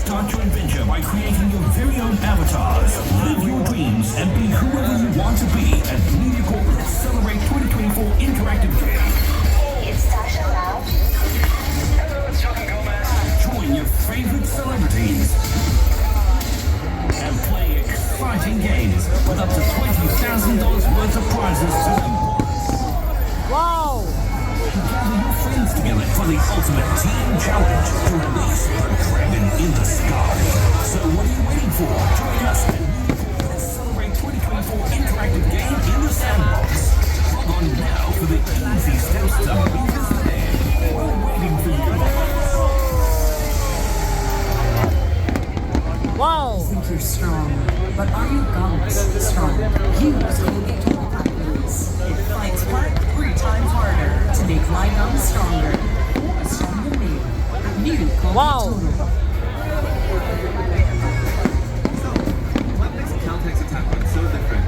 Start your adventure by creating your very own avatars. Live your dreams and be whoever you want to be at Mediacorp. Let's celebrate 2024 interactive game. It's Tasha now. Hello, it's Chuck and Gomez. Join your favorite celebrities and play exciting games with up to $20,000 worth of prizes to them. Wow! Gather your friends together for the ultimate team challenge to release the dragon in the sky. So what are you waiting for? Join us at Mediacorp. Let's celebrate 2024 interactive game in the sandbox. Log on now for the easy steps to move us there. We're waiting for you. Wow! Think you're strong, but are you Gums strong? Use Colgate Total Activates. It fights part 3 times harder to make my gums stronger. A stronger me. New Colgate Wow. Total. So, what makes Caltech's attack run so different?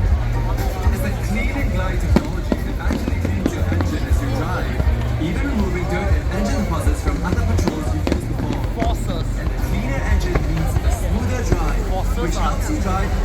It's the clean and glide technology that actually cleans your engine as you drive, even removing dirt and engine deposits from other patrols you've used before. Forces. And the cleaner engine means a smoother drive, which helps you drive